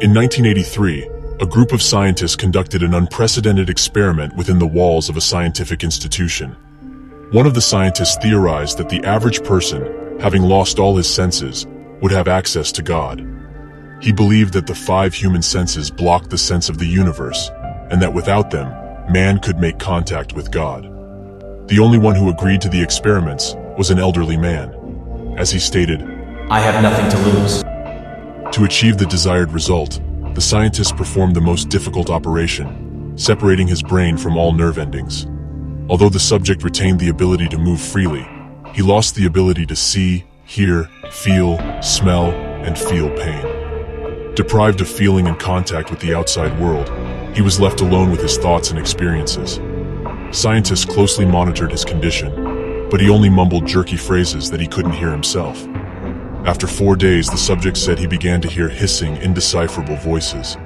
In 1983, a group of scientists conducted an unprecedented experiment within the walls of a scientific institution. One of the scientists theorized that the average person, having lost all his senses, would have access to God. He believed that the 5 human senses blocked the sense of the universe, and that without them, man could make contact with God. The only one who agreed to the experiments was an elderly man. As he stated, "I have nothing to lose." To achieve the desired result, the scientists performed the most difficult operation, separating his brain from all nerve endings. Although the subject retained the ability to move freely, he lost the ability to see, hear, feel, smell, and feel pain. Deprived of feeling and contact with the outside world, he was left alone with his thoughts and experiences. Scientists closely monitored his condition, but he only mumbled jerky phrases that he couldn't hear himself. After 4 days, the subject said he began to hear hissing, indecipherable voices.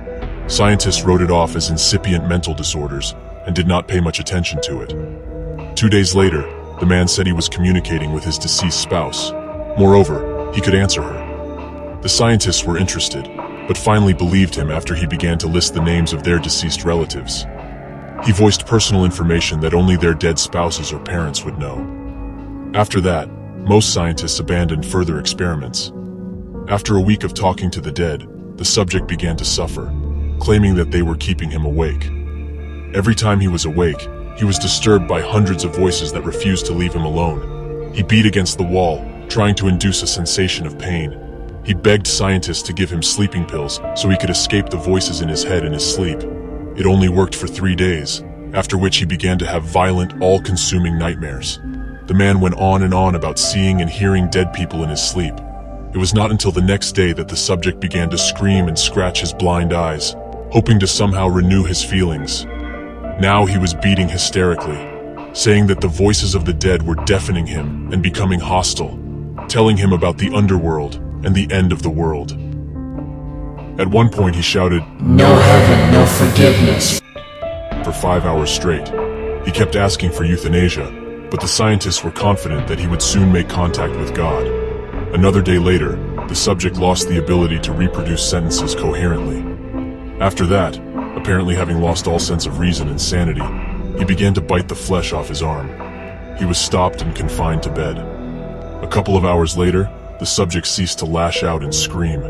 Scientists wrote it off as incipient mental disorders and did not pay much attention to it. 2 days later, the man said he was communicating with his deceased spouse. Moreover, he could answer her. The scientists were interested, but finally believed him after he began to list the names of their deceased relatives. He voiced personal information that only their dead spouses or parents would know. After that, most scientists abandoned further experiments. After a week of talking to the dead, the subject began to suffer, claiming that they were keeping him awake. Every time he was awake, he was disturbed by hundreds of voices that refused to leave him alone. He beat against the wall, trying to induce a sensation of pain. He begged scientists to give him sleeping pills so he could escape the voices in his head in his sleep. It only worked for 3 days, after which he began to have violent, all-consuming nightmares. The man went on and on about seeing and hearing dead people in his sleep. It was not until the next day that the subject began to scream and scratch his blind eyes, hoping to somehow renew his feelings. Now he was beating hysterically, saying that the voices of the dead were deafening him and becoming hostile, telling him about the underworld and the end of the world. At one point he shouted, "No heaven, no forgiveness." For 5 hours straight. He kept asking for euthanasia, but the scientists were confident that he would soon make contact with God. Another day later, the subject lost the ability to reproduce sentences coherently. After that, apparently having lost all sense of reason and sanity, he began to bite the flesh off his arm. He was stopped and confined to bed. A couple of hours later, the subject ceased to lash out and scream.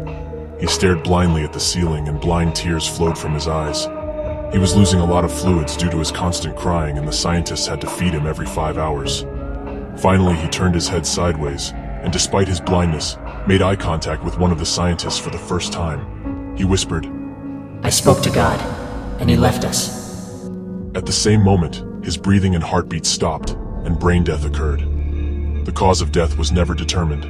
He stared blindly at the ceiling and blind tears flowed from his eyes. He was losing a lot of fluids due to his constant crying, and the scientists had to feed him every 5 hours. Finally, he turned his head sideways, and despite his blindness, made eye contact with one of the scientists for the first time. He whispered, "I spoke to God, and He left us." At the same moment, his breathing and heartbeat stopped, and brain death occurred. The cause of death was never determined,